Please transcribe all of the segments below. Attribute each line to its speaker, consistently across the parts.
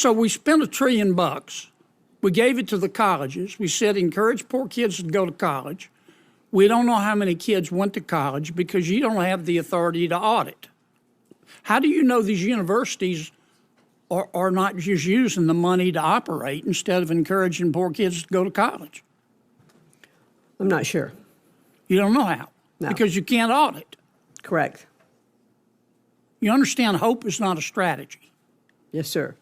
Speaker 1: So we spent $1 trillion. We gave it to the colleges. We said encourage poor kids to go to college. We don't know how many kids went to college because you don't have the authority to audit. How do you know these universities are not just using the money to operate instead of encouraging poor kids to go to college?
Speaker 2: I'm not sure.
Speaker 1: You don't know how?
Speaker 2: No.
Speaker 1: Because you can't audit.
Speaker 2: Correct.
Speaker 1: You understand hope is not a strategy.
Speaker 2: Yes, sir.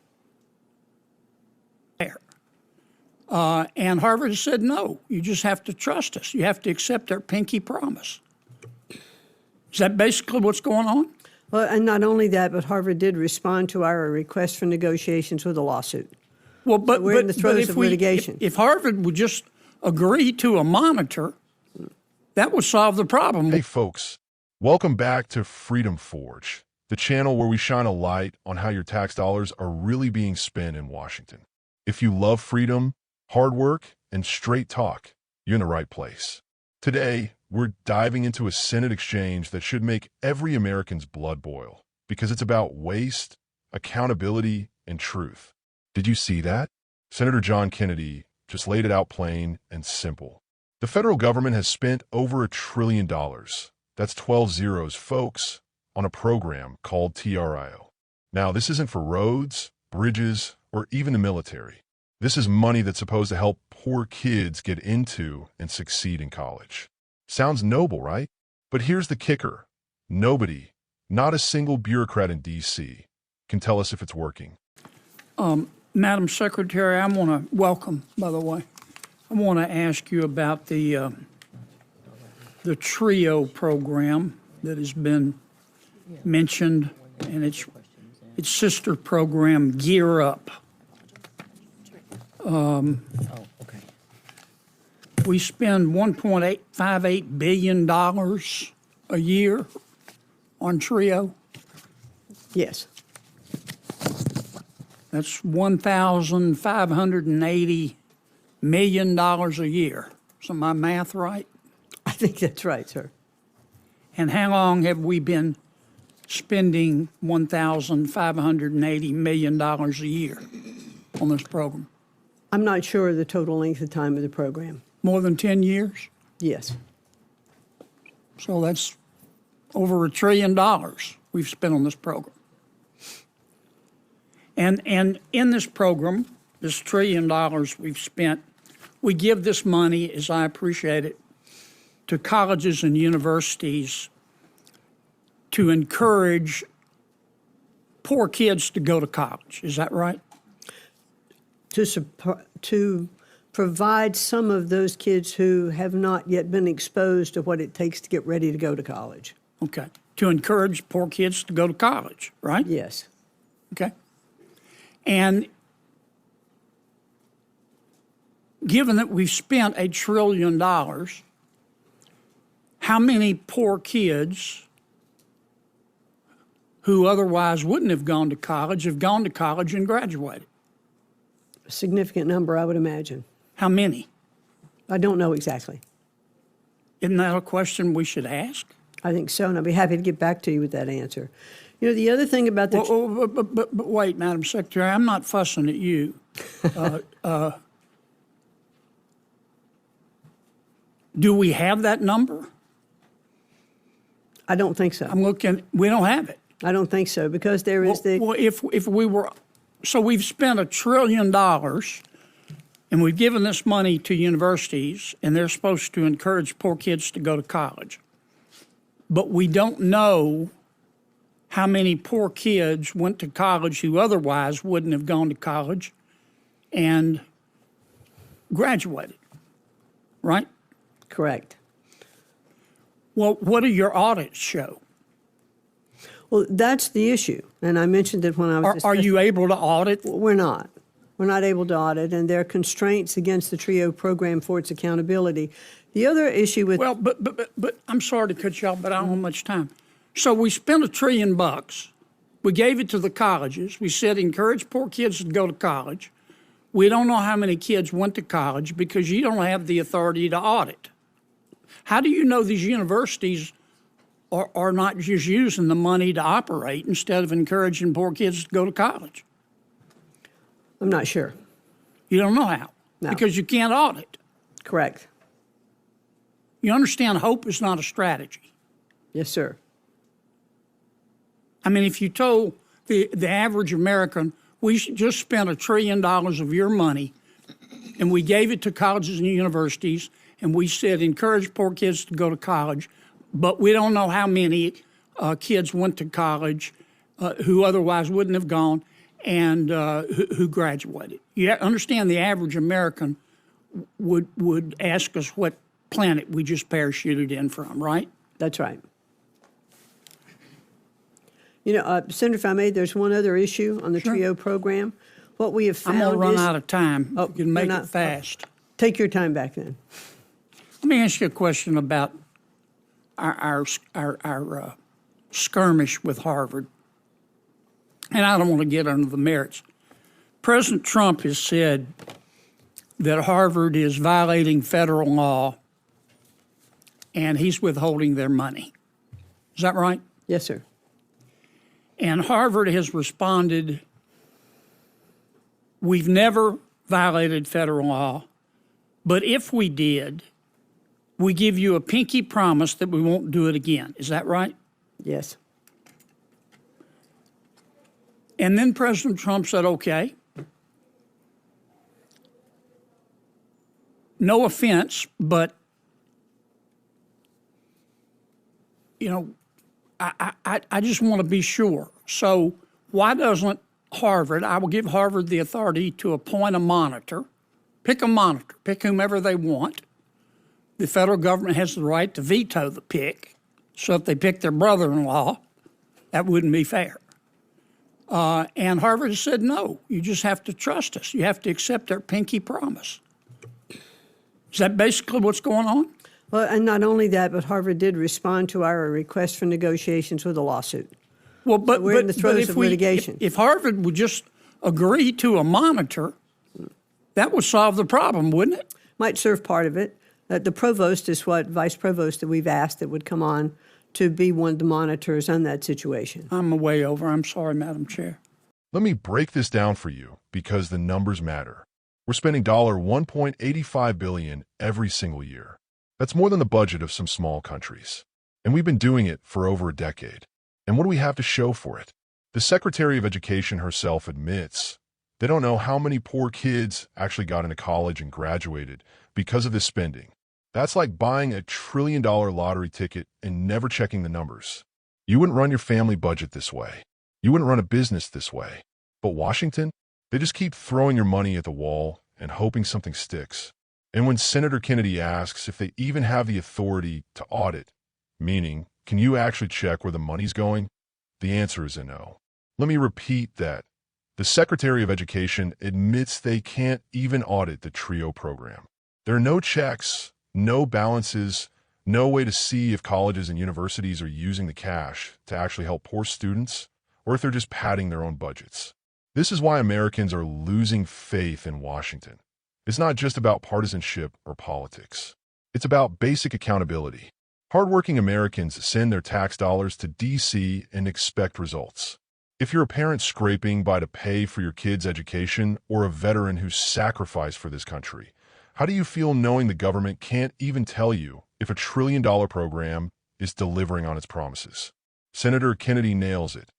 Speaker 1: And Harvard has said, no, you just have to trust us. You have to accept our pinky promise. Is that basically what's going on?
Speaker 2: Well, and not only that, but Harvard did respond to our request for negotiations with a lawsuit.
Speaker 1: Well, but,
Speaker 2: so we're in the throes of litigation.
Speaker 1: If Harvard would just agree to a monitor, that would solve the problem.
Speaker 3: Hey, folks. Welcome back to Freedom Forge, the channel where we shine a light on how your tax dollars are really being spent in Washington. If you love freedom, hard work, and straight talk, you're in the right place. Today, we're diving into a Senate exchange that should make every American's blood boil because it's about waste, accountability, and truth. Did you see that? Senator John Kennedy just laid it out plain and simple. The federal government has spent over $1 trillion. That's 12 zeros, folks, on a program called TRIO. Now, this isn't for roads, bridges, or even the military. This is money that's supposed to help poor kids get into and succeed in college. Sounds noble, right? But here's the kicker. Nobody, not a single bureaucrat in D.C., can tell us if it's working.
Speaker 1: Madam Secretary, I want to welcome, by the way, I want to ask you about the TRIO program that has been mentioned, and its sister program, Gear Up. We spend $1.858 billion a year on TRIO.
Speaker 2: Yes.
Speaker 1: That's $1,580 million a year. Is my math right?
Speaker 2: I think that's right, sir.
Speaker 1: And how long have we been spending $1,580 million a year on this program?
Speaker 2: I'm not sure of the total length of time of the program.
Speaker 1: More than 10 years?
Speaker 2: Yes.
Speaker 1: So that's over $1 trillion we've spent on this program. And in this program, this $1 trillion we've spent, we give this money, as I appreciate it, to colleges and universities to encourage poor kids to go to college. Is that right?
Speaker 2: To provide some of those kids who have not yet been exposed to what it takes to get ready to go to college.
Speaker 1: Okay. To encourage poor kids to go to college, right?
Speaker 2: Yes.
Speaker 1: Okay. And given that we've spent $1 trillion, how many poor kids who otherwise wouldn't have gone to college have gone to college and graduated?
Speaker 2: A significant number, I would imagine.
Speaker 1: How many?
Speaker 2: I don't know exactly.
Speaker 1: Isn't that a question we should ask?
Speaker 2: I think so, and I'll be happy to get back to you with that answer. You know, the other thing about the...
Speaker 1: But wait, Madam Secretary, I'm not fussing at you. Do we have that number?
Speaker 2: I don't think so.
Speaker 1: I'm looking, we don't have it.
Speaker 2: I don't think so, because there is
Speaker 1: Well, if we were... So we've spent $1 trillion, and we've given this money to universities, and they're supposed to encourage poor kids to go to college. But we don't know how many poor kids went to college who otherwise wouldn't have gone to college and graduated, right?
Speaker 2: Correct.
Speaker 1: Well, what do your audits show?
Speaker 2: Well, that's the issue, and I mentioned it when I was
Speaker 1: Are you able to audit?
Speaker 2: We're not. We're not able to audit, and there are constraints against the TRIO program for its accountability. The other issue with...
Speaker 1: Well, but I'm sorry to cut you off, but I don't have much time. So we spent $1 trillion. We gave it to the colleges. We said encourage poor kids to go to college. We don't know how many kids went to college because you don't have the authority to audit. How do you know these universities are not just using the money to operate instead of encouraging poor kids to go to college?
Speaker 2: I'm not sure.
Speaker 1: You don't know how.
Speaker 2: No.
Speaker 1: Because you can't audit.
Speaker 2: Correct.
Speaker 1: You understand hope is not a strategy.
Speaker 2: Yes, sir.
Speaker 1: I mean, if you told the average American, we just spent $1 trillion of your money and we gave it to colleges and universities and we said encourage poor kids to go to college, but we don't know how many kids went to college who otherwise wouldn't have gone and who graduated. You understand the average American would ask us what planet we just parachuted in from, right?
Speaker 2: That's right. You know, Senator, if I may, there's one other issue on the TRIO program. What we have found
Speaker 1: I'm going to
Speaker 2: is...
Speaker 1: run out of time.
Speaker 2: Oh,
Speaker 1: You can make
Speaker 2: you're not-
Speaker 1: it fast.
Speaker 2: Take your time back then.
Speaker 1: Let me ask you a question about our skirmish with Harvard. And I don't want to get into the merits. President Trump has said that Harvard is violating federal law and he's withholding their money. Is that right?
Speaker 2: Yes, sir.
Speaker 1: And Harvard has responded, we've never violated federal law, but if we did, we give you a pinky promise that we won't do it again. Is that right?
Speaker 2: Yes.
Speaker 1: And then President Trump said, okay, no offense, but, you know, I just want to be sure. So why doesn't Harvard, I will give Harvard the authority to appoint a monitor, pick whomever they want. The federal government has the right to veto the pick. So if they pick their brother-in-law, that wouldn't be fair. And Harvard has said, no, you just have to trust us. You have to accept our pinky promise. Is that basically what's going on?
Speaker 2: Well, and not only that, but Harvard did respond to our request for negotiations with a lawsuit.
Speaker 1: Well, but
Speaker 2: we're in the throes
Speaker 1: if
Speaker 2: of litigation.
Speaker 1: If Harvard would just agree to a monitor, that would solve the problem, wouldn't it?
Speaker 2: Might serve part of it. The provost is what vice provost that we've asked that would come on to be one of the monitors on that situation.
Speaker 1: I'm way over. I'm sorry, Madam Chair.
Speaker 3: Let me break this down for you because the numbers matter. We're spending $1.85 billion every single year. That's more than the budget of some small countries. And we've been doing it for over a decade. And what do we have to show for it? The Secretary of Education herself admits they don't know how many poor kids actually got into college and graduated because of this spending. That's like buying a $1 trillion lottery ticket and never checking the numbers. You wouldn't run your family budget this way. You wouldn't run a business this way. But Washington, they just keep throwing your money at the wall and hoping something sticks. And when Senator Kennedy asks if they even have the authority to audit, meaning, can you actually check where the money's going? The answer is a no. Let me repeat that. The Secretary of Education admits they can't even audit the TRIO program. There are no checks, no balances, no way to see if colleges and universities are using the cash to actually help poor students or if they're just padding their own budgets. This is why Americans are losing faith in Washington. It's not just about partisanship or politics. It's about basic accountability. Hardworking Americans send their tax dollars to D.C. and expect results. If you're a parent scraping by to pay for your kid's education or a veteran who sacrificed for this country, how do you feel knowing the government can't even tell you if a $1 trillion program is delivering on its promises? Senator Kennedy nails it.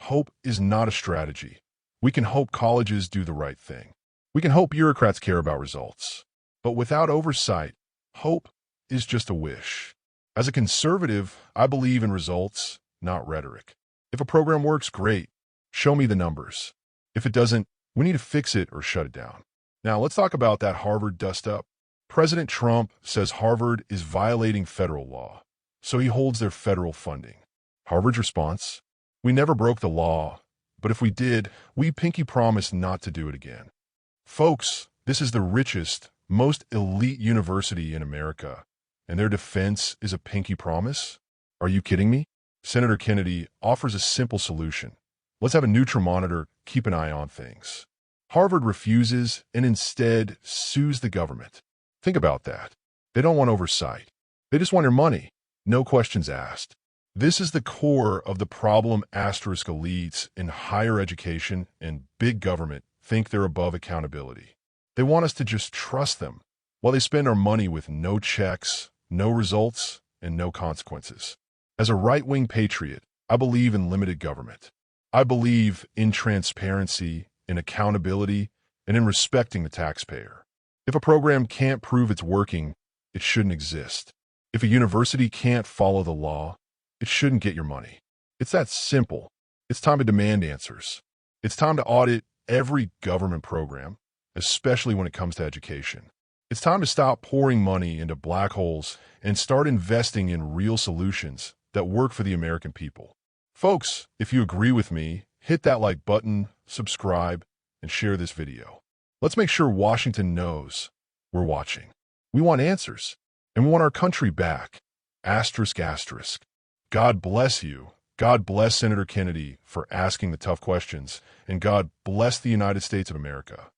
Speaker 3: Hope is not a strategy. We can hope colleges do the right thing. We can hope bureaucrats care about results. But without oversight, hope is just a wish. As a conservative, I believe in results, not rhetoric. If a program works, great. Show me the numbers. If it doesn't, we need to fix it or shut it down. Now, let's talk about that Harvard dust-up. President Trump says Harvard is violating federal law, so he holds their federal funding. Harvard's response? We never broke the law, but if we did, we pinky promise not to do it again. Folks, this is the richest, most elite university in America, and their defense is a pinky promise? Are you kidding me? Senator Kennedy offers a simple solution. Let's have a neutral monitor keep an eye on things. Harvard refuses and instead sues the government. Think about that. They don't want oversight. They just want your money. No questions asked. This is the core of the problem asterisk elites in higher education and big government think they're above accountability. They want us to just trust them while they spend our money with no checks, no results, and no consequences. As a right-wing patriot, I believe in limited government. I believe in transparency, in accountability, and in respecting the taxpayer. If a program can't prove it's working, it shouldn't exist. If a university can't follow the law, it shouldn't get your money. It's that simple. It's time to demand answers. It's time to audit every government program, especially when it comes to education. It's time to stop pouring money into black holes and start investing in real solutions that work for the American people. Folks, if you agree with me, hit that like button, subscribe, and share this video. Let's make sure Washington knows we're watching. We want answers, and we want our country back. Asterisk, asterisk. God bless you. God bless Senator Kennedy for asking the tough questions, and God bless the United States of America.